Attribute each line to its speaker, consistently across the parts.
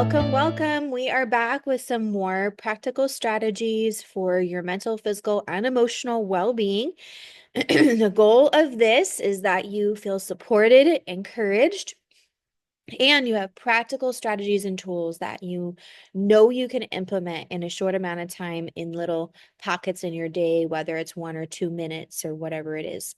Speaker 1: Welcome, welcome. We are back with some more practical strategies for your mental, physical, and emotional well-being. The goal of this is that you feel supported, encouraged, and you have practical strategies and tools that you know you can implement in a short amount of time in little pockets in your day, whether it's 1 or 2 minutes or whatever it is.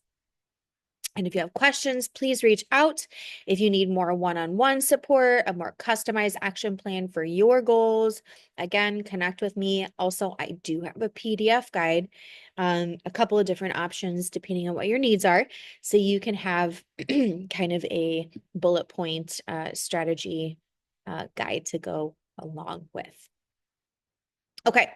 Speaker 1: And if you have questions, please reach out. If you need more one-on-one support, a more customized action plan for your goals, again, connect with me. Also, I do have a PDF guide, a couple of different options depending on what your needs are. So you can have kind of a bullet point strategy guide to go along with. Okay.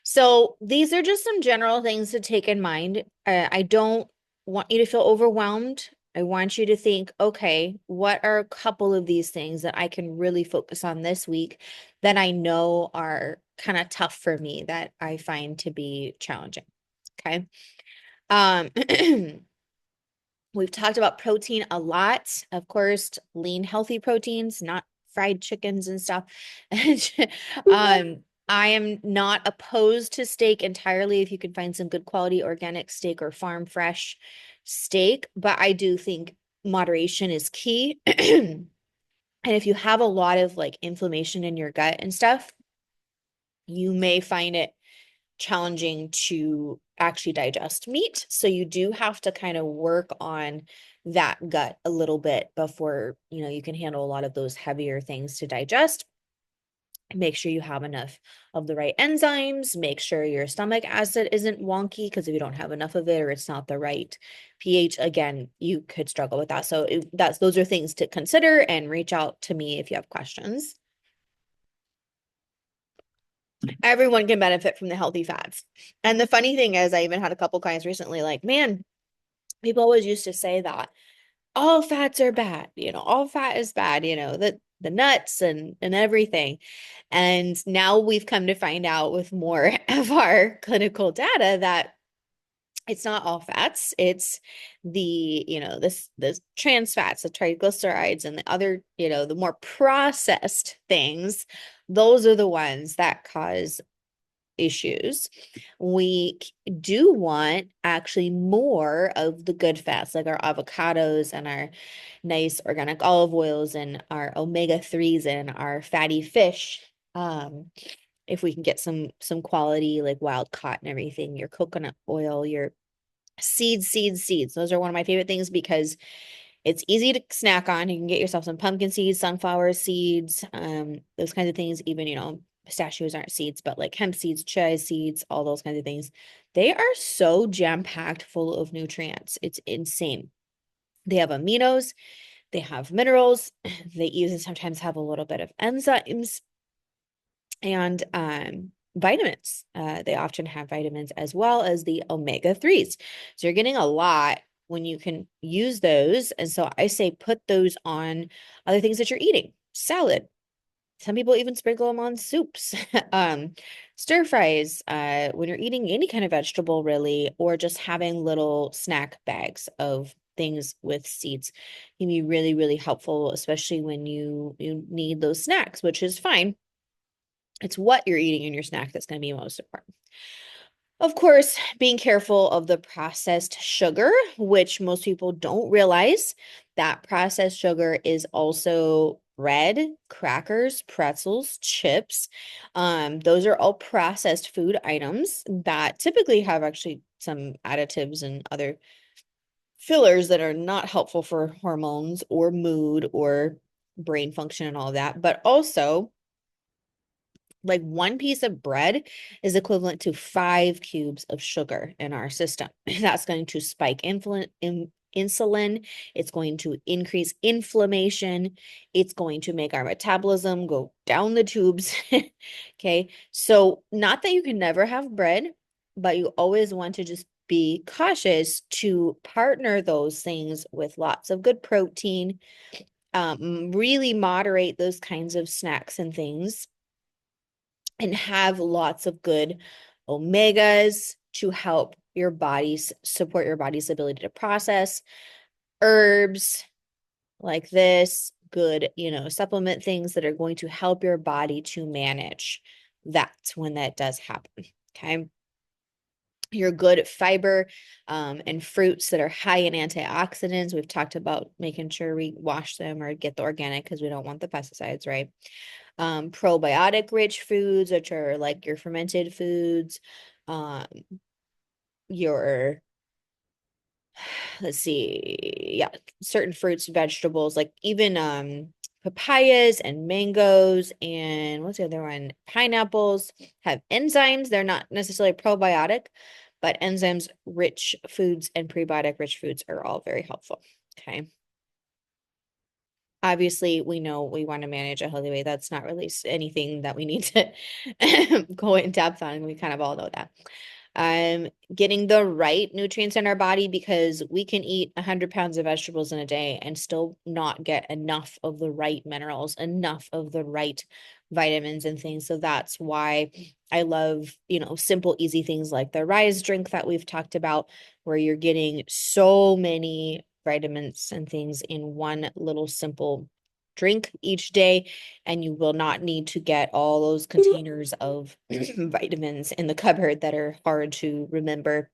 Speaker 1: So these are just some general things to take in mind. I don't want you to feel overwhelmed. I want you to think, okay, what are a couple of these things that I can really focus on this week that I know are kind of tough for me that I find to be challenging. Okay. Um, we've talked about protein a lot. Of course, lean, healthy proteins, not fried chickens and stuff. I am not opposed to steak entirely if you can find some good quality organic steak or farm fresh steak, but I do think moderation is key. And if you have a lot of like inflammation in your gut and stuff, you may find it challenging to actually digest meat. So you do have to kind of work on that gut a little bit before, you can handle a lot of those heavier things to digest. Make sure you have enough of the right enzymes. Make sure your stomach acid isn't wonky, because if you don't have enough of it or it's not the right pH, again, you could struggle with that. So those are things to consider, and reach out to me if you have questions. Everyone can benefit from the healthy fats. And the funny thing is, I even had a couple clients recently like, man, people always used to say that all fats are bad, all fat is bad, the nuts and everything. And now we've come to find out with more of our clinical data that it's not all fats. It's this trans fats, the triglycerides, and the other, the more processed things. Those are the ones that cause issues. We do want actually more of the good fats, like our avocados and our nice organic olive oils and our omega-3s and our fatty fish. If we can get some quality like wild caught and everything, your coconut oil, your seeds. Those are one of my favorite things because it's easy to snack on. You can get yourself some pumpkin seeds, sunflower seeds, those kinds of things. Even, pistachios aren't seeds, but like hemp seeds, chia seeds, all those kinds of things. They are so jam-packed full of nutrients. It's insane. They have aminos, they have minerals, they even sometimes have a little bit of enzymes and vitamins. They often have vitamins as well as the omega-3s. So you're getting a lot when you can use those. And so I say put those on other things that you're eating. Salad. Some people even sprinkle them on soups. Stir fries, when you're eating any kind of vegetable, really, or just having little snack bags of things with seeds can be really, really helpful, especially when you need those snacks, which is fine. It's what you're eating in your snack that's going to be most important. Of course, being careful of the processed sugar, which most people don't realize that processed sugar is also bread, crackers, pretzels, chips. Those are all processed food items that typically have actually some additives and other fillers that are not helpful for hormones or mood or brain function and all of that, but also like one piece of bread is equivalent to 5 cubes of sugar in our system. That's going to spike insulin. It's going to increase inflammation. It's going to make our metabolism go down the tubes. Okay. So not that you can never have bread, but you always want to just be cautious to partner those things with lots of good protein. Really moderate those kinds of snacks and things, and have lots of good omegas to help your body's support your body's ability to process herbs like this, good, supplement things that are going to help your body to manage that when that does happen. Okay. Your good fiber and fruits that are high in antioxidants. We've talked about making sure we wash them or get the organic because we don't want the pesticides, right? Probiotic rich foods, which are like your fermented foods, um, your let's see, yeah, certain fruits, vegetables, like even papayas and mangoes and what's the other one? Pineapples have enzymes. They're not necessarily probiotic, but enzymes rich foods and prebiotic rich foods are all very helpful. Okay. Obviously, we know we want to manage a healthy weight. That's not really anything that we need to go in depth on. We kind of all know that. Getting the right nutrients in our body, because we can eat 100 pounds of vegetables in a day and still not get enough of the right minerals, enough of the right vitamins and things. So that's why I love, simple, easy things like the Rise drink that we've talked about, where you're getting so many vitamins and things in one little simple drink each day, and you will not need to get all those containers of vitamins in the cupboard that are hard to remember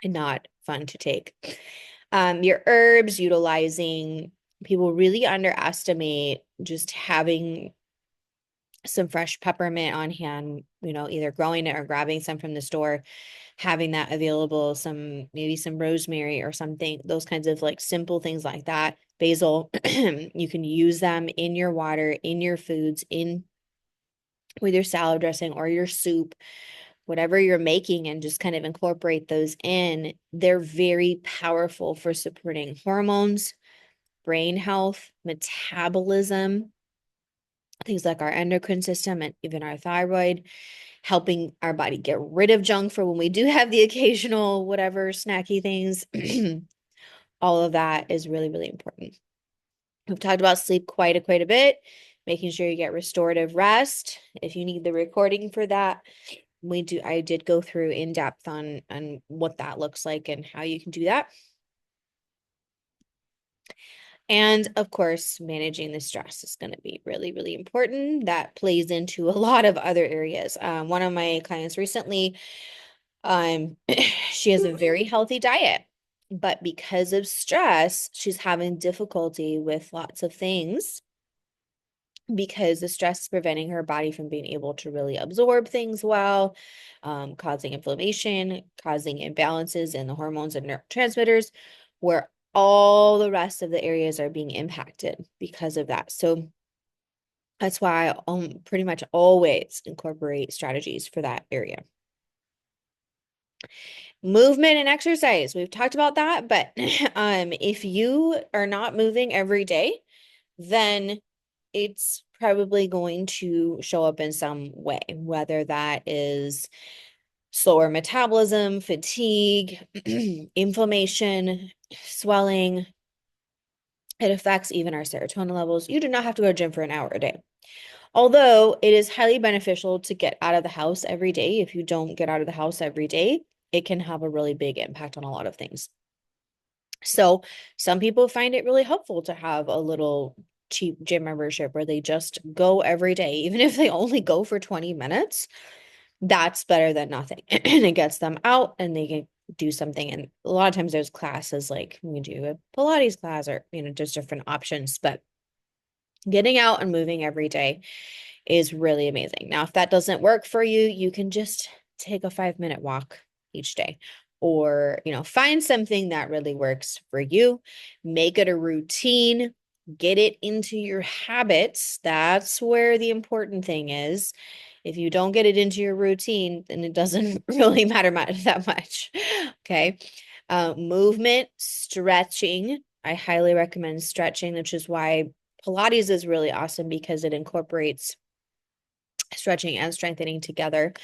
Speaker 1: and not fun to take. Your herbs, utilizing, people really underestimate just having some fresh peppermint on hand, either growing it or grabbing some from the store, having that available, maybe some rosemary or something, those kinds of like simple things like that. Basil, you can use them in your water, in your foods, in with your salad dressing or your soup, whatever you're making, and just kind of incorporate those in. They're very powerful for supporting hormones, brain health, metabolism, things like our endocrine system and even our thyroid, helping our body get rid of junk for when we do have the occasional whatever snacky things. All of that is really, really important. We've talked about sleep quite a bit, making sure you get restorative rest. If you need the recording for that, I did go through in depth on what that looks like and how you can do that. And of course, managing the stress is going to be really, really important. That plays into a lot of other areas. One of my clients recently, she has a very healthy diet, but because of stress, she's having difficulty with lots of things because the stress is preventing her body from being able to really absorb things well, causing inflammation, causing imbalances in the hormones and neurotransmitters, where all the rest of the areas are being impacted because of that. So that's why I pretty much always incorporate strategies for that area. Movement and exercise. We've talked about that, but if you are not moving every day, then it's probably going to show up in some way, whether that is slower metabolism, fatigue, inflammation, swelling. It affects even our serotonin levels. You do not have to go to the gym for an hour a day. Although it is highly beneficial to get out of the house every day. If you don't get out of the house every day, it can have a really big impact on a lot of things. So some people find it really helpful to have a little cheap gym membership where they just go every day, even if they only go for 20 minutes. That's better than nothing. And it gets them out and they can do something. And a lot of times there's classes like we do a Pilates class or, just different options. But getting out and moving every day is really amazing. Now, if that doesn't work for you, you can just take a 5-minute walk each day, or, find something that really works for you. Make it a routine, get it into your habits. That's where the important thing is. If you don't get it into your routine, then it doesn't really matter that much. Okay. Movement, stretching. I highly recommend stretching, which is why Pilates is really awesome, because it incorporates stretching and strengthening together,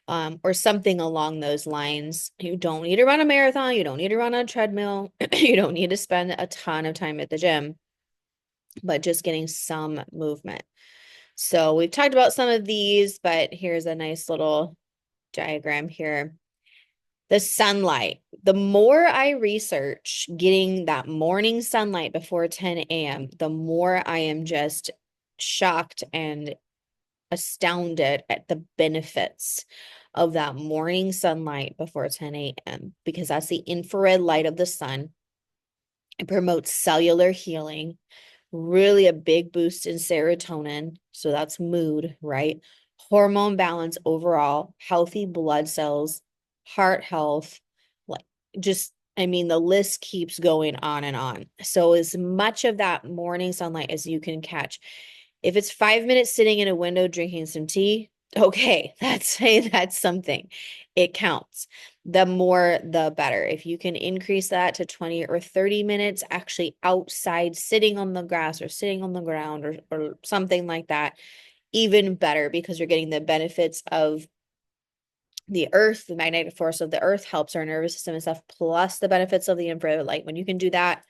Speaker 1: or something along those lines. You don't need to run a marathon. You don't need to run on a treadmill. You don't need to spend a ton of time at the gym, but just getting some movement. So we've talked about some of these, but here's a nice little diagram here. The sunlight. The more I research getting that morning sunlight before 10 a.m., the more I am just shocked and astounded at the benefits of that morning sunlight before 10 a.m. because that's the infrared light of the sun. It promotes cellular healing, really a big boost in serotonin. So that's mood, right? Hormone balance overall, healthy blood cells, heart health, like just, I mean, the list keeps going on and on. So as much of that morning sunlight as you can catch. If it's 5 minutes sitting in a window drinking some tea, okay, that's something. It counts. The more, the better. If you can increase that to 20 or 30 minutes actually outside, sitting on the grass or sitting on the ground or something like that, even better because you're getting the benefits of the earth, the magnetic force of the earth helps our nervous system and stuff, plus the benefits of the infrared light. When you can do that,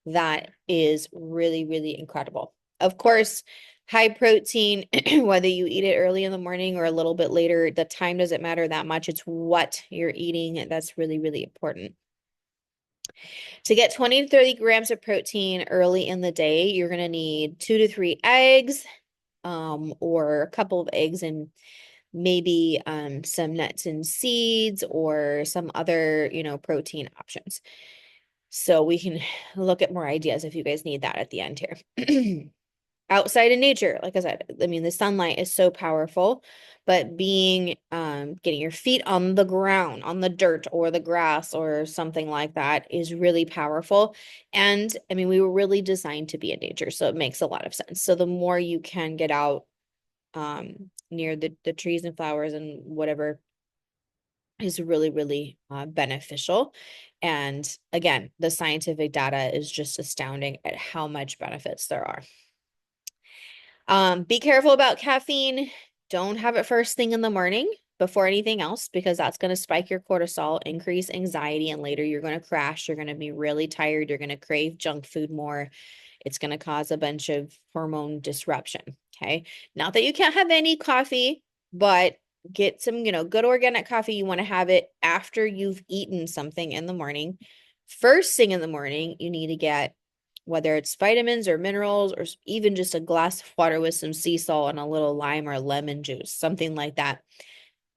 Speaker 1: that is really, really incredible. Of course, high protein, whether you eat it early in the morning or a little bit later, the time doesn't matter that much. It's what you're eating. That's really, really important. To get 20 to 30 grams of protein early in the day, you're going to need 2 to 3 eggs, or a couple of eggs and maybe some nuts and seeds or some other, protein options. So we can look at more ideas if you guys need that at the end here. Outside in nature, like I said, I mean, the sunlight is so powerful, but getting your feet on the ground, on the dirt or the grass or something like that is really powerful. And I mean, we were really designed to be in nature, so it makes a lot of sense. So the more you can get out near the trees and flowers and whatever is really, really beneficial. And again, the scientific data is just astounding at how much benefits there are. Be careful about caffeine. Don't have it first thing in the morning before anything else, because that's going to spike your cortisol, increase anxiety, and later you're going to crash. You're going to be really tired. You're going to crave junk food more. It's going to cause a bunch of hormone disruption. Okay. Not that you can't have any coffee, but get some, good organic coffee. You want to have it after you've eaten something in the morning. First thing in the morning, you need to get, whether it's vitamins or minerals or even just a glass of water with some sea salt and a little lime or lemon juice, something like that.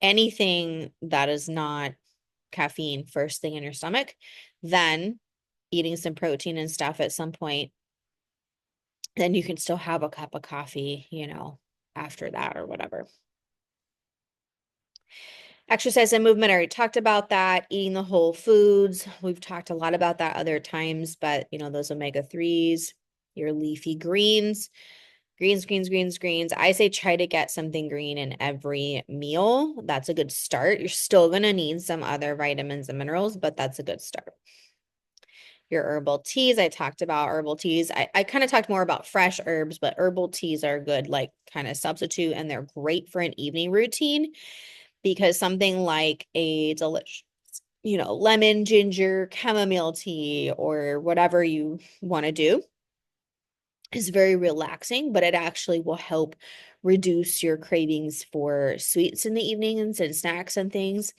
Speaker 1: Anything that is not caffeine first thing in your stomach, then eating some protein and stuff at some point, then you can still have a cup of coffee, after that or whatever. Exercise and movement, I already talked about that. Eating the whole foods. We've talked a lot about that other times, but those omega-3s, your leafy greens, greens. I say try to get something green in every meal. That's a good start. You're still going to need some other vitamins and minerals, but that's a good start. Your herbal teas, I talked about herbal teas. I kind of talked more about fresh herbs, but herbal teas are good, like kind of substitute, and they're great for an evening routine. Because something like a delicious, lemon, ginger, chamomile tea, or whatever you want to do is very relaxing, but it actually will help reduce your cravings for sweets in the evenings and snacks and things.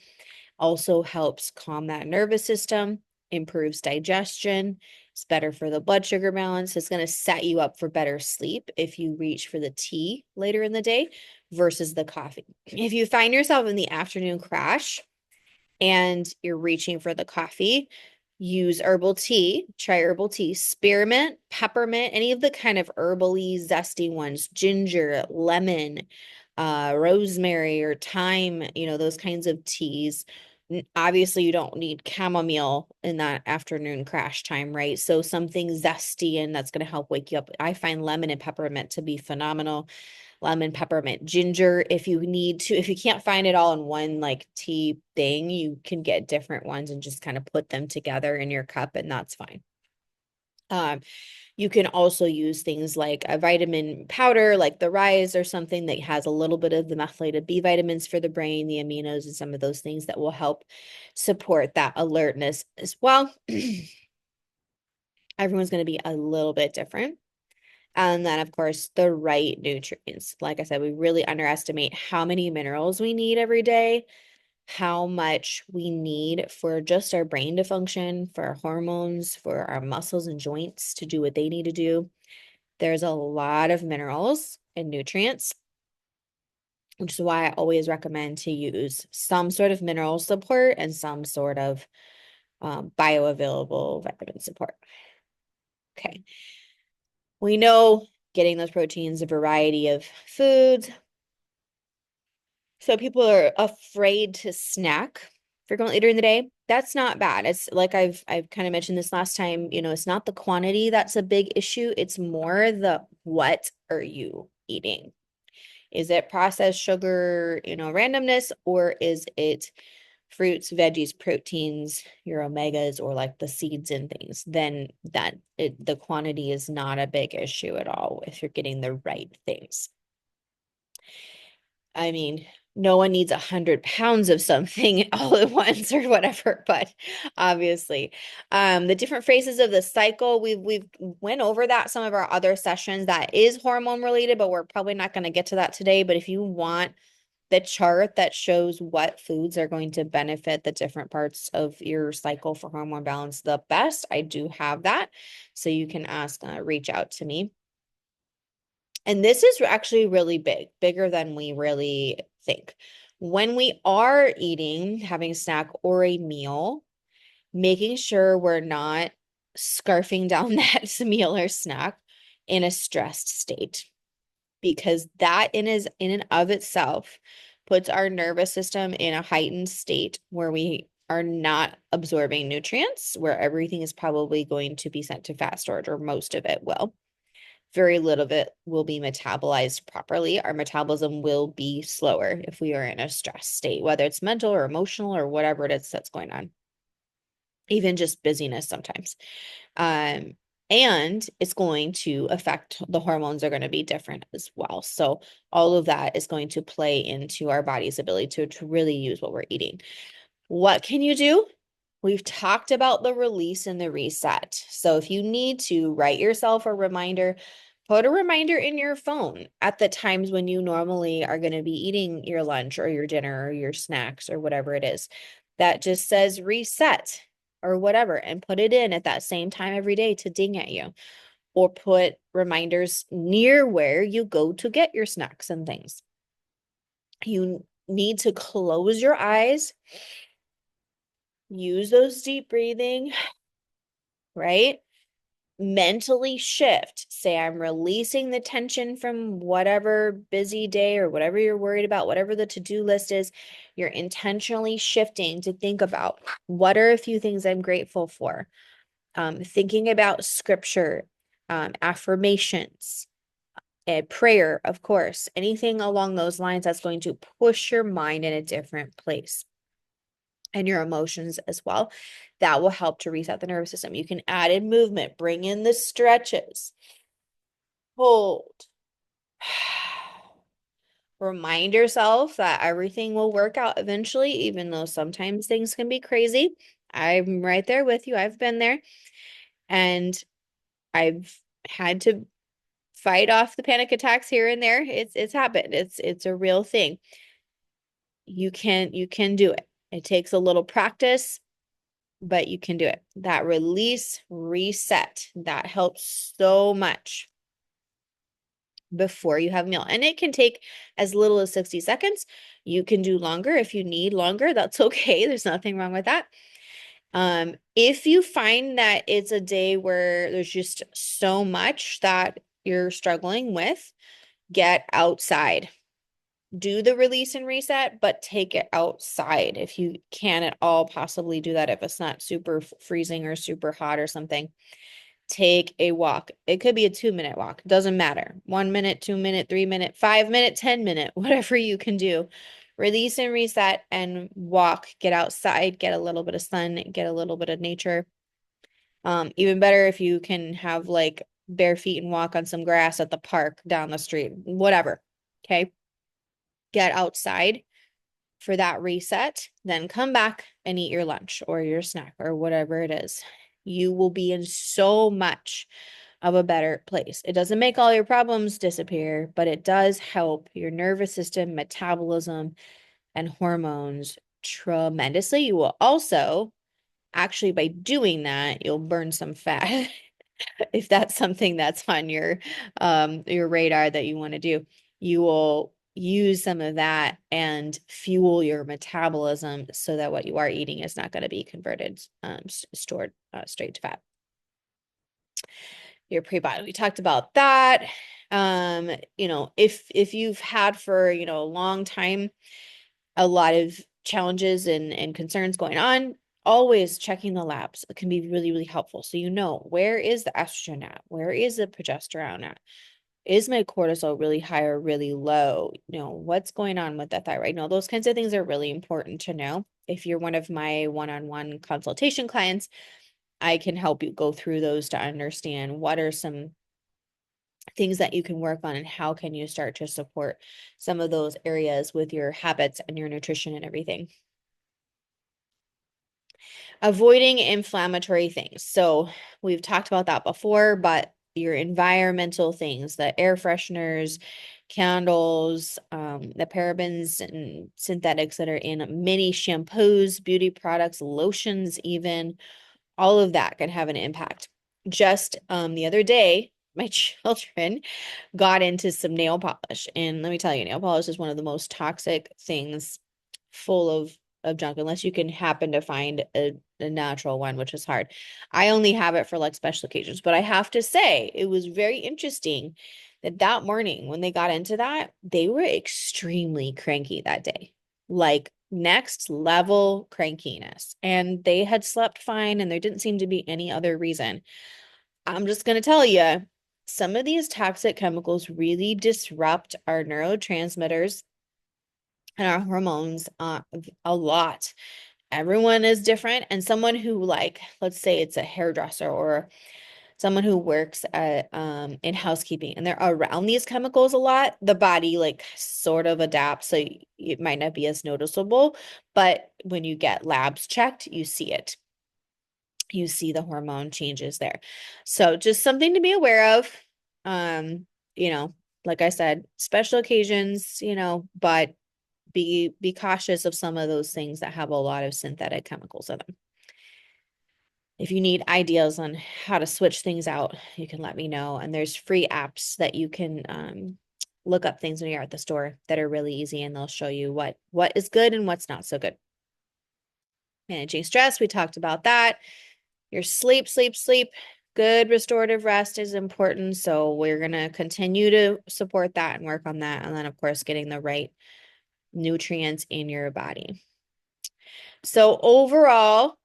Speaker 1: Also helps calm that nervous system, improves digestion. It's better for the blood sugar balance. It's going to set you up for better sleep if you reach for the tea later in the day versus the coffee. If you find yourself in the afternoon crash and you're reaching for the coffee, use herbal tea. Try herbal tea, spearmint, peppermint, any of the kind of herbally zesty ones, ginger, lemon, rosemary or thyme, those kinds of teas. Obviously, you don't need chamomile in that afternoon crash time, right? So something zesty and that's going to help wake you up. I find lemon and peppermint to be phenomenal. Lemon, peppermint, ginger. If you can't find it all in one like tea thing, you can get different ones and just kind of put them together in your cup, and that's fine. You can also use things like a vitamin powder, like the Rise or something that has a little bit of the methylated B vitamins for the brain, the aminos, and some of those things that will help support that alertness as well. Everyone's going to be a little bit different. And then, of course, the right nutrients. Like I said, we really underestimate how many minerals we need every day, how much we need for just our brain to function, for our hormones, for our muscles and joints to do what they need to do. There's a lot of minerals and nutrients, which is why I always recommend to use some sort of mineral support and some sort of bioavailable vitamin support. Okay. We know getting those proteins, a variety of foods. So people are afraid to snack frequently during the day. That's not bad. It's like I've kind of mentioned this last time, it's not the quantity that's a big issue. It's more the what are you eating? Is it processed sugar, randomness, or is it fruits, veggies, proteins, your omegas, or like the seeds and things? Then the quantity is not a big issue at all if you're getting the right things. I mean, no one needs 100 pounds of something all at once or whatever, but obviously, the different phases of the cycle, we've went over that some of our other sessions that is hormone related, but we're probably not going to get to that today. But if you want the chart that shows what foods are going to benefit the different parts of your cycle for hormone balance the best, I do have that. So you can reach out to me. And this is actually really big, bigger than we really think. When we are eating, having a snack or a meal, making sure we're not scarfing down that meal or snack in a stressed state, because that in and of itself puts our nervous system in a heightened state where we are not absorbing nutrients, where everything is probably going to be sent to fat storage, or most of it will. Very little of it will be metabolized properly. Our metabolism will be slower if we are in a stress state, whether it's mental or emotional or whatever it is that's going on. Even just busyness sometimes. And it's going to affect the hormones are going to be different as well. So all of that is going to play into our body's ability to really use what we're eating. What can you do? We've talked about the release and the reset. So if you need to write yourself a reminder, put a reminder in your phone at the times when you normally are going to be eating your lunch or your dinner or your snacks or whatever it is that just says reset or whatever, and put it in at that same time every day to ding at you, or put reminders near where you go to get your snacks and things. You need to close your eyes, use those deep breathing, right? Mentally shift. Say, I'm releasing the tension from whatever busy day or whatever you're worried about, whatever the to-do list is. You're intentionally shifting to think about what are a few things I'm grateful for. Thinking about scripture, affirmations, a prayer, of course, anything along those lines that's going to push your mind in a different place, and your emotions as well. That will help to reset the nervous system. You can add in movement, bring in the stretches, hold. Remind yourself that everything will work out eventually, even though sometimes things can be crazy. I'm right there with you. I've been there, and I've had to fight off the panic attacks here and there. It's happened. It's a real thing. You can do it. It takes a little practice, but you can do it. That release, reset, that helps so much before you have a meal. And it can take as little as 60 seconds. You can do longer if you need longer. That's okay. There's nothing wrong with that. If you find that it's a day where there's just so much that you're struggling with, get outside. Do the release and reset, but take it outside if you can at all possibly do that. If it's not super freezing or super hot or something, take a walk. It could be a 2-minute walk. Doesn't matter. 1 minute, 2 minute, 3 minute, 5 minute, 10 minute, whatever you can do. Release and reset and walk. Get outside, get a little bit of sun, get a little bit of nature. Even better if you can have like bare feet and walk on some grass at the park down the street, whatever. Okay. Get outside for that reset, then come back and eat your lunch or your snack or whatever it is. You will be in so much of a better place. It doesn't make all your problems disappear, but it does help your nervous system, metabolism, and hormones tremendously. You will also, actually, by doing that, you'll burn some fat if that's something that's on your radar that you want to do. You will use some of that and fuel your metabolism so that what you are eating is not going to be converted, stored straight to fat. Your prebiotic, we talked about that. If you've had for, a long time, a lot of challenges and concerns going on, always checking the labs can be really, really helpful. So where is the estrogen at? Where is the progesterone at? Is my cortisol really high or really low? What's going on with the thyroid? Those kinds of things are really important to know. If you're one of my one-on-one consultation clients, I can help you go through those to understand what are some things that you can work on and how can you start to support some of those areas with your habits and your nutrition and everything. Avoiding inflammatory things. So we've talked about that before, but your environmental things, the air fresheners, candles, the parabens and synthetics that are in many shampoos, beauty products, lotions, even all of that can have an impact. Just the other day, my children got into some nail polish. And let me tell you, nail polish is one of the most toxic things, full of junk, unless you can happen to find a natural one, which is hard. I only have it for like special occasions, but I have to say it was very interesting that morning when they got into that, they were extremely cranky that day. Like next level crankiness. And they had slept fine and there didn't seem to be any other reason. I'm just going to tell you, some of these toxic chemicals really disrupt our neurotransmitters and our hormones a lot. Everyone is different. And someone who, like, let's say it's a hairdresser or someone who works at in housekeeping and they're around these chemicals a lot, the body like sort of adapts. So it might not be as noticeable, but when you get labs checked, you see it. You see the hormone changes there. So just something to be aware of. Um, like I said, special occasions, but be cautious of some of those things that have a lot of synthetic chemicals in them. If you need ideas on how to switch things out, you can let me know. And there's free apps that you can look up things when you're at the store that are really easy, and they'll show you what is good and what's not so good. Managing stress, we talked about that. Your sleep. Good restorative rest is important. So we're going to continue to support that and work on that. And then, of course, getting the right nutrients in your body. So overall,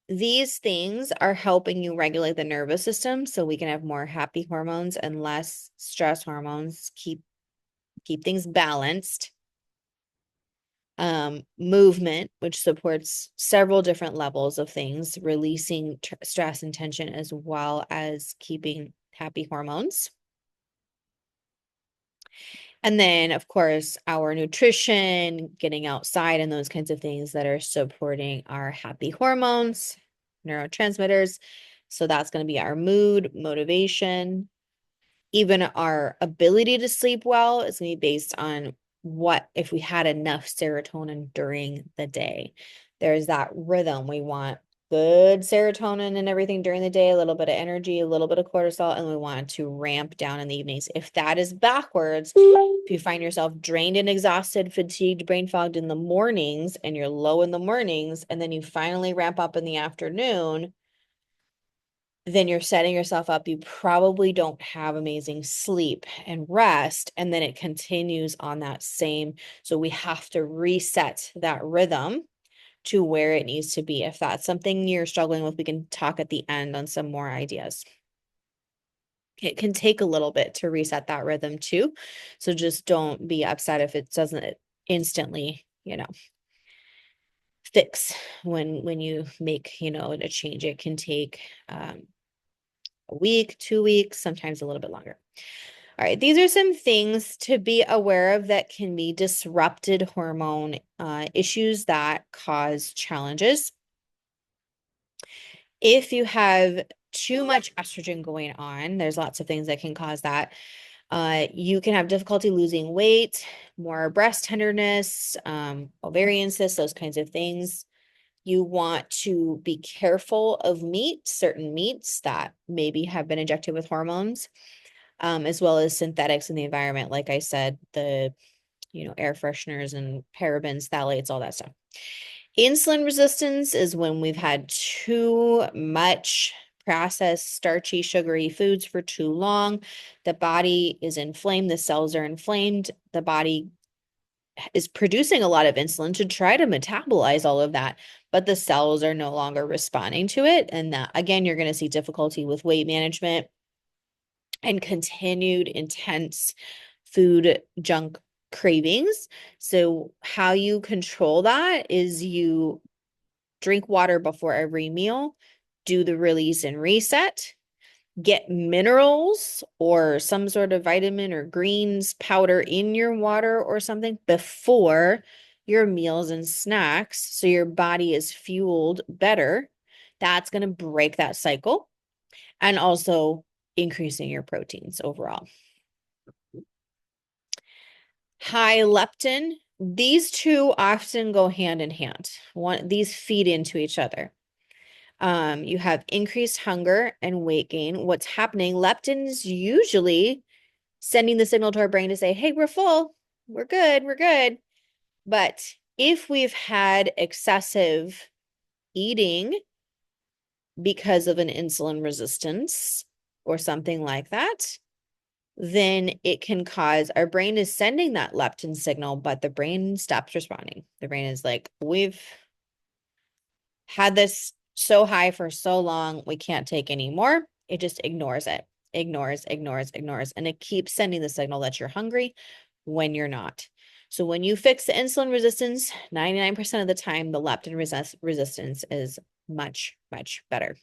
Speaker 1: these things are helping you regulate the nervous system so we can have more happy hormones and less stress hormones, keep things balanced. Movement, which supports several different levels of things, releasing stress and tension as well as keeping happy hormones. And then, of course, our nutrition, getting outside, and those kinds of things that are supporting our happy hormones, neurotransmitters. So that's going to be our mood, motivation, even our ability to sleep well is going to be based on what if we had enough serotonin during the day. There's that rhythm. We want good serotonin and everything during the day, a little bit of energy, a little bit of cortisol, and we want to ramp down in the evenings. If that is backwards, if you find yourself drained and exhausted, fatigued, brain fogged in the mornings, and you're low in the mornings, and then you finally ramp up in the afternoon, then you're setting yourself up. You probably don't have amazing sleep and rest, and then it continues on that same. So we have to reset that rhythm to where it needs to be. If that's something you're struggling with, we can talk at the end on some more ideas. It can take a little bit to reset that rhythm too. So just don't be upset if it doesn't instantly, fix when you make, a change. It can take a week, 2 weeks, sometimes a little bit longer. All right, these are some things to be aware of that can be disrupted hormone issues that cause challenges. If you have too much estrogen going on, there's lots of things that can cause that. You can have difficulty losing weight, more breast tenderness, ovarian cysts, those kinds of things. You want to be careful of meat, certain meats that maybe have been injected with hormones, as well as synthetics in the environment. Like I said, the air fresheners and parabens, phthalates, all that stuff. Insulin resistance is when we've had too much processed, starchy, sugary foods for too long. The body is inflamed, the cells are inflamed, the body is producing a lot of insulin to try to metabolize all of that, but the cells are no longer responding to it. And that, again, you're going to see difficulty with weight management and continued intense food junk cravings. So, how you control that is you drink water before every meal, do the release and reset, get minerals or some sort of vitamin or greens powder in your water or something before your meals and snacks so your body is fueled better. That's going to break that cycle and also increasing your proteins overall. High leptin, these two often go hand in hand. These feed into each other. You have increased hunger and weight gain. What's happening? Leptin's usually sending the signal to our brain to say, hey, we're full, we're good, we're good. But if we've had excessive eating because of an insulin resistance or something like that, then it can cause our brain is sending that leptin signal, but the brain stops responding. The brain is like, we've had this so high for so long, we can't take any more. It just ignores it, ignores, ignores, ignores. And it keeps sending the signal that you're hungry when you're not. So when you fix the insulin resistance, 99% of the time, the leptin resistance is much, much better.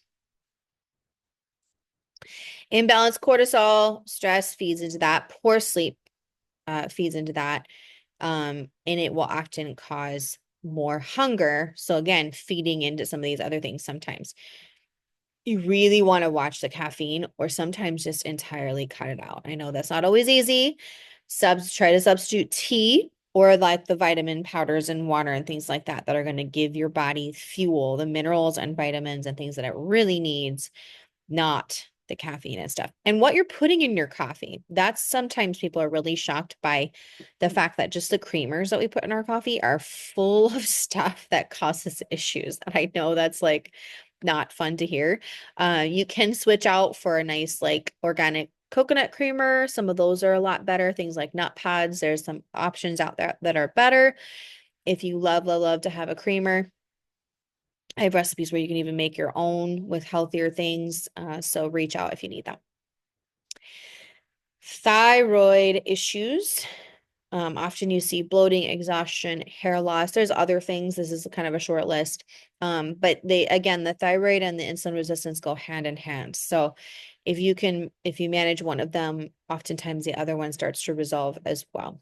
Speaker 1: Imbalanced cortisol, stress feeds into that. Poor sleep feeds into that. And it will often cause more hunger. So again, feeding into some of these other things sometimes. You really want to watch the caffeine or sometimes just entirely cut it out. I know that's not always easy. Try to substitute tea or like the vitamin powders and water and things like that are going to give your body fuel, the minerals and vitamins and things that it really needs, not the caffeine and stuff. And what you're putting in your coffee, that's sometimes people are really shocked by the fact that just the creamers that we put in our coffee are full of stuff that causes issues. And I know that's like not fun to hear. You can switch out for a nice like organic coconut creamer. Some of those are a lot better. Things like nut pods. There's some options out there that are better. If you love, love, love to have a creamer, I have recipes where you can even make your own with healthier things. So reach out if you need that. Thyroid issues. Often you see bloating, exhaustion, hair loss. There's other things. This is kind of a short list. But again, the thyroid and the insulin resistance go hand in hand. So if you manage one of them, oftentimes the other one starts to resolve as well.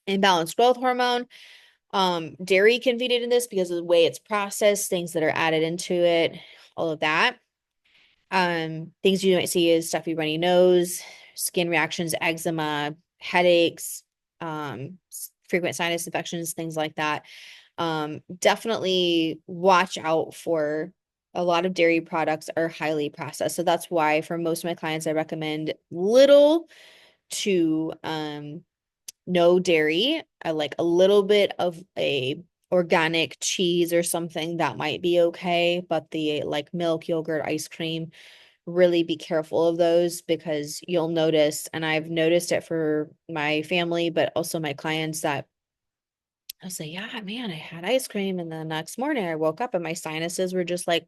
Speaker 1: Imbalanced growth hormone. Dairy can feed into this because of the way it's processed, things that are added into it, all of that. Things you might see is stuffy runny nose, skin reactions, eczema, headaches, frequent sinus infections, things like that. Definitely watch out for a lot of dairy products are highly processed. So that's why for most of my clients, I recommend little to no dairy. I like a little bit of a organic cheese or something that might be okay, but the like milk, yogurt, ice cream, really be careful of those because you'll notice, and I've noticed it for my family, but also my clients that I'll say, yeah, man, I had ice cream. And the next morning I woke up and my sinuses were just like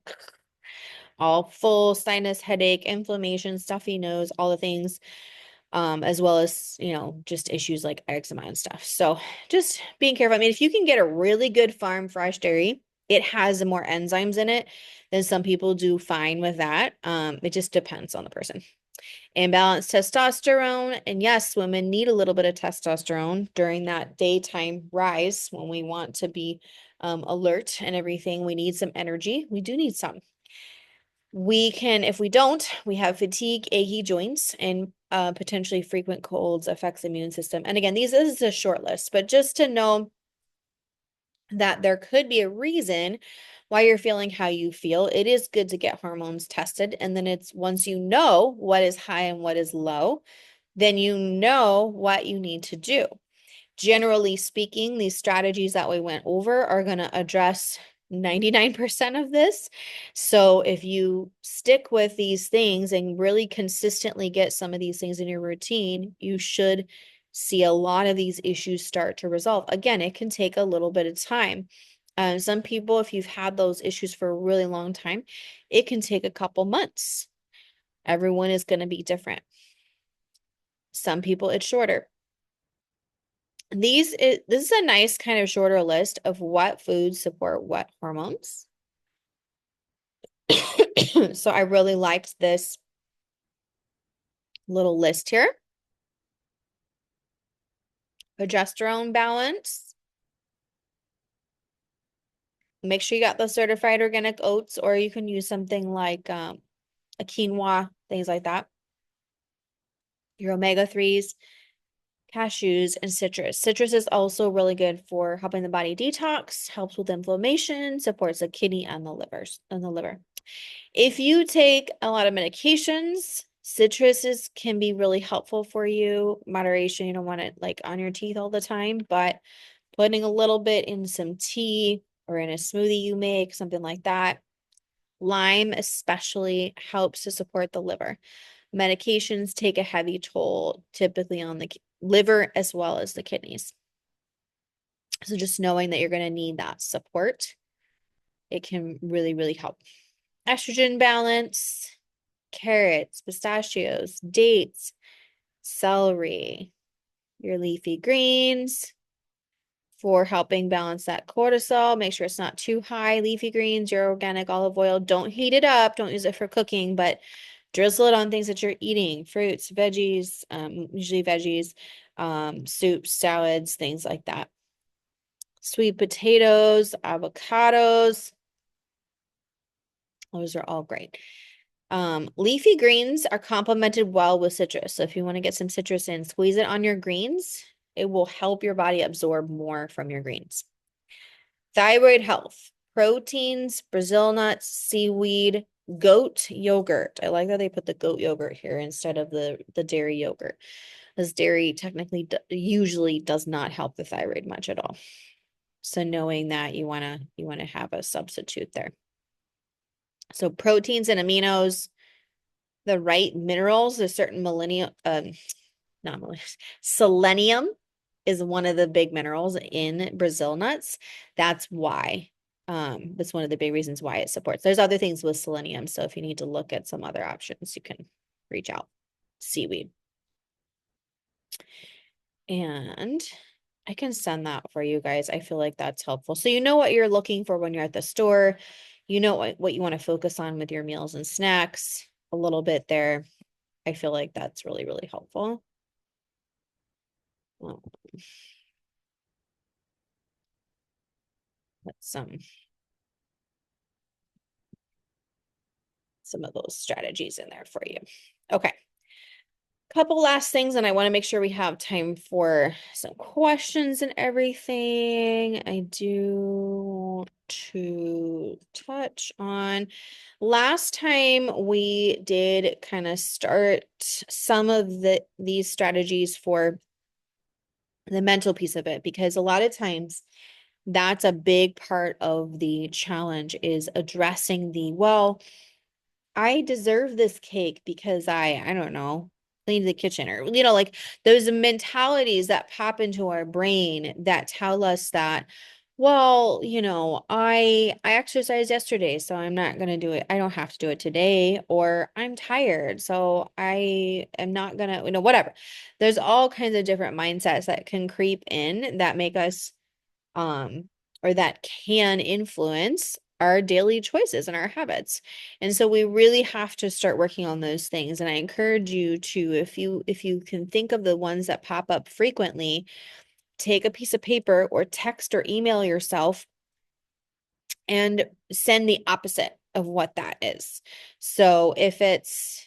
Speaker 1: all full sinus headache, inflammation, stuffy nose, all the things. As well as, just issues like eczema and stuff. So just being careful. I mean, if you can get a really good farm fresh dairy, it has more enzymes in it than some people do fine with that. It just depends on the person. Imbalanced testosterone. And yes, women need a little bit of testosterone during that daytime rise when we want to be alert and everything. We need some energy. We do need some. If we don't, we have fatigue, achy joints, and potentially frequent colds affects the immune system. And again, this is a short list, but just to know that there could be a reason why you're feeling how you feel, it is good to get hormones tested. And then it's once you know what is high and what is low, then you know what you need to do. Generally speaking, these strategies that we went over are going to address 99% of this. So if you stick with these things and really consistently get some of these things in your routine, you should see a lot of these issues start to resolve. Again, it can take a little bit of time. Some people, if you've had those issues for a really long time, it can take a couple months. Everyone is going to be different. Some people, it's shorter. This is a nice kind of shorter list of what foods support what hormones. So I really liked this little list here. Progesterone balance. Make sure you got the certified organic oats, or you can use something like a quinoa, things like that. Your omega-3s, cashews, and citrus. Citrus is also really good for helping the body detox, helps with inflammation, supports the kidney and the liver. If you take a lot of medications, citruses can be really helpful for you. Moderation, you don't want it like on your teeth all the time, but putting a little bit in some tea or in a smoothie you make, something like that. Lime especially helps to support the liver. Medications take a heavy toll typically on the liver as well as the kidneys. So just knowing that you're going to need that support, it can really, really help. Estrogen balance, carrots, pistachios, dates, celery, your leafy greens for helping balance that cortisol. Make sure it's not too high. Leafy greens, your organic olive oil, don't heat it up. Don't use it for cooking, but drizzle it on things that you're eating, fruits, veggies, usually veggies, soups, salads, things like that. Sweet potatoes, avocados, those are all great. Leafy greens are complemented well with citrus. So if you want to get some citrus in, squeeze it on your greens. It will help your body absorb more from your greens. Thyroid health, proteins, Brazil nuts, seaweed, goat yogurt. I like that they put the goat yogurt here instead of the dairy yogurt, as dairy technically usually does not help the thyroid much at all. So knowing that you want to have a substitute there. So proteins and aminos, the right minerals, a certain not millennium, selenium is one of the big minerals in Brazil nuts. That's why, that's one of the big reasons why it supports. There's other things with selenium. So if you need to look at some other options, you can reach out. Seaweed. And I can send that for you guys. I feel like that's helpful. So you know what you're looking for when you're at the store. You know what you want to focus on with your meals and snacks a little bit there. I feel like that's really, really helpful. Well, that's some of those strategies in there for you. Okay. Couple last things, and I want to make sure we have time for some questions and everything. I do want to touch on last time we did kind of start some of these strategies for the mental piece of it, because a lot of times that's a big part of the challenge is addressing well, I deserve this cake because I don't know, cleaned the kitchen, or like those mentalities that pop into our brain that tell us that, well, I exercised yesterday, so I'm not going to do it. I don't have to do it today, or I'm tired, so I am not going to, whatever. There's all kinds of different mindsets that can creep in that make us or that can influence our daily choices and our habits. And so we really have to start working on those things. And I encourage you to, if you can think of the ones that pop up frequently, take a piece of paper or text or email yourself and send the opposite of what that is. So if it's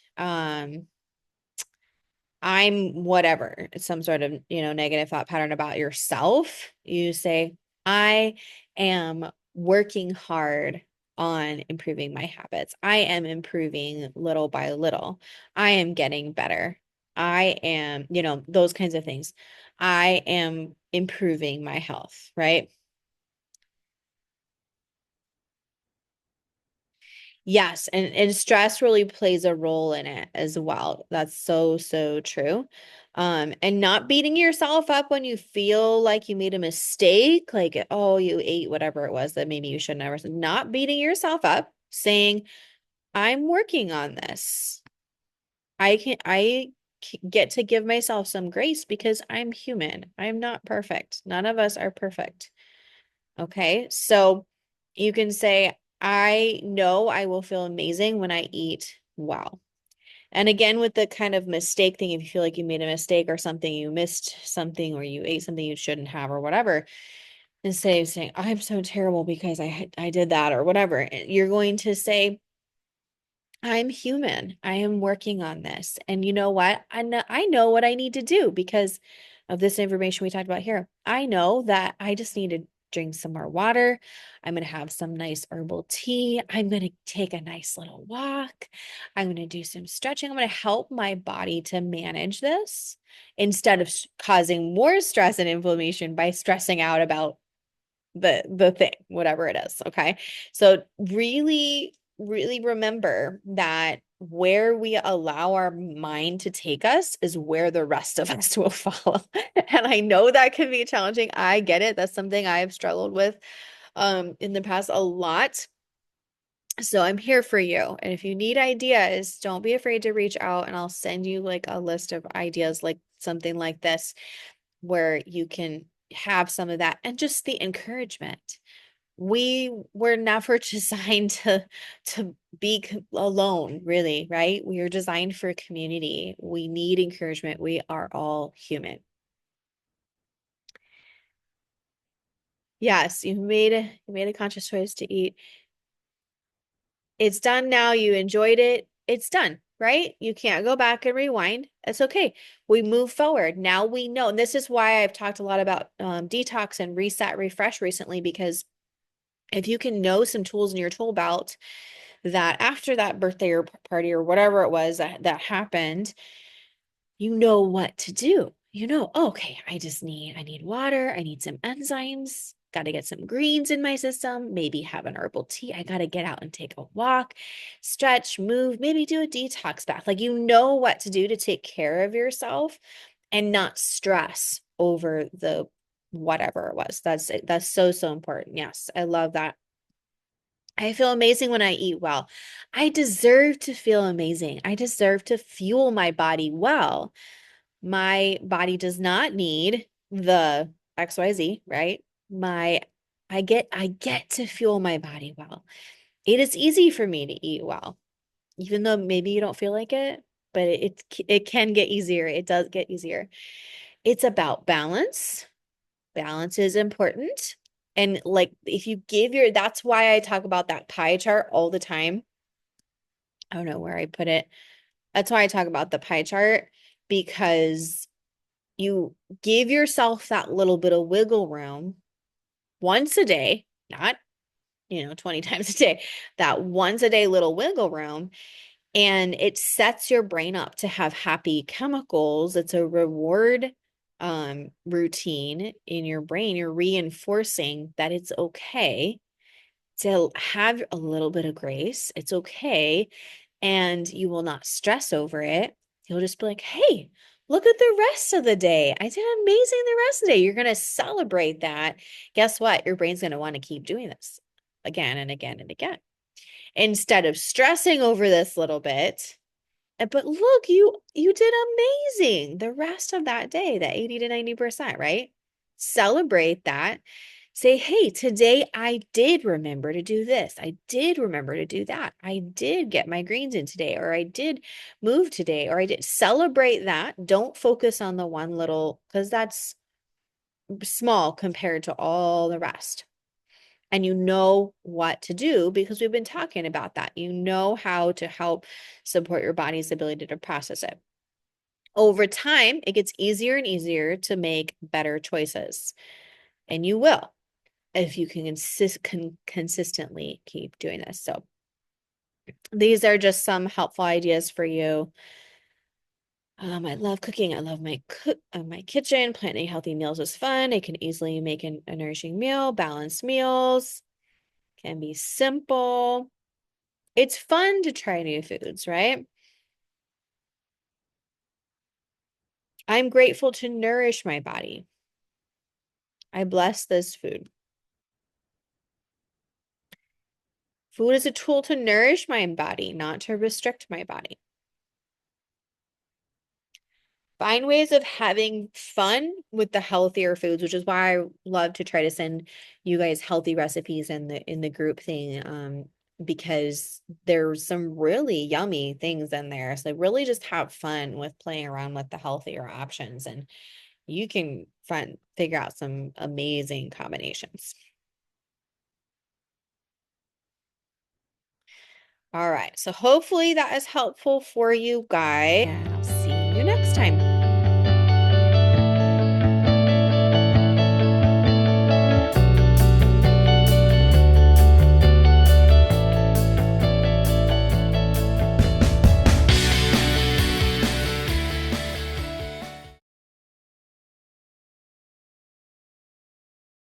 Speaker 1: I'm whatever, some sort of, negative thought pattern about yourself. You say, I am working hard on improving my habits. I am improving little by little. I am getting better. I am, those kinds of things. I am improving my health, right? Yes, and stress really plays a role in it as well. That's so, so true. And not beating yourself up when you feel like you made a mistake, like, oh, you ate whatever it was that maybe you should never, not beating yourself up, saying, I'm working on this. I get to give myself some grace because I'm human. I'm not perfect. None of us are perfect. Okay. So you can say, I know I will feel amazing when I eat well. And again, with the kind of mistake thing, if you feel like you made a mistake or something, you missed something or you ate something you shouldn't have or whatever, instead of saying, I'm so terrible because I did that or whatever, you're going to say, I'm human. I am working on this. And you know what? I know what I need to do because of this information we talked about here. I know that I just need to drink some more water. I'm going to have some nice herbal tea. I'm going to take a nice little walk. I'm going to do some stretching. I'm going to help my body to manage this instead of causing more stress and inflammation by stressing out about the thing, whatever it is. Okay. So really, really remember that where we allow our mind to take us is where the rest of us will follow. And I know that can be challenging. I get it. That's something I have struggled with in the past a lot. So I'm here for you. And if you need ideas, don't be afraid to reach out and I'll send you like a list of ideas like something like this where you can have some of that and just the encouragement. We were never designed to be alone, really, right? We are designed for community. We need encouragement. We are all human. Yes, you made a conscious choice to eat. It's done now. You enjoyed it. It's done, right? You can't go back and rewind. It's okay. We move forward. Now we know. And this is why I've talked a lot about detox and reset, refresh recently, because if you can know some tools in your tool belt that after that birthday or party or whatever it was that happened, you know what to do. You know, oh, okay, I need water, I need some enzymes, got to get some greens in my system, maybe have an herbal tea. I got to get out and take a walk, stretch, move, maybe do a detox bath. Like you know what to do to take care of yourself and not stress over the whatever it was. That's so so important. Yes, I love that. I feel amazing when I eat well. I deserve to feel amazing. I deserve to fuel my body well. My body does not need the XYZ, right? My I get to fuel my body well. It is easy for me to eat well, even though maybe you don't feel like it, but it can get easier. It does get easier. It's about balance. Balance is important. And like if you give that's why I talk about that pie chart all the time. I don't know where I put it. That's why I talk about the pie chart because you give yourself that little bit of wiggle room once a day, not, 20 times a day, that once a day little wiggle room. And it sets your brain up to have happy chemicals. It's a reward routine in your brain. You're reinforcing that it's okay to have a little bit of grace. It's okay. And you will not stress over it. You'll just be like, hey, look at the rest of the day. I did amazing the rest of the day. You're going to celebrate that. Guess what? Your brain's going to want to keep doing this again and again and again. Instead of stressing over this little bit, but look, you did amazing the rest of that day, that 80 to 90%, right? Celebrate that. Say, hey, today I did remember to do this. I did remember to do that. I did get my greens in today, or I did move today, or I did celebrate that. Don't focus on the one little, because that's small compared to all the rest. And you know what to do because we've been talking about that. You know how to help support your body's ability to process it. Over time, it gets easier and easier to make better choices. And you will if you can consistently keep doing this. So these are just some helpful ideas for you. I love cooking. I love my kitchen. Planning healthy meals is fun. I can easily make a nourishing meal. Balanced meals can be simple. It's fun to try new foods, right? I'm grateful to nourish my body. I bless this food. Food is a tool to nourish my body, not to restrict my body. Find ways of having fun with the healthier foods, which is why I love to try to send you guys healthy recipes in the group thing, because there's some really yummy things in there. So really just have fun with playing around with the healthier options, and you can figure out some amazing combinations. All right, so hopefully that is helpful for you guys, and I'll see you next time.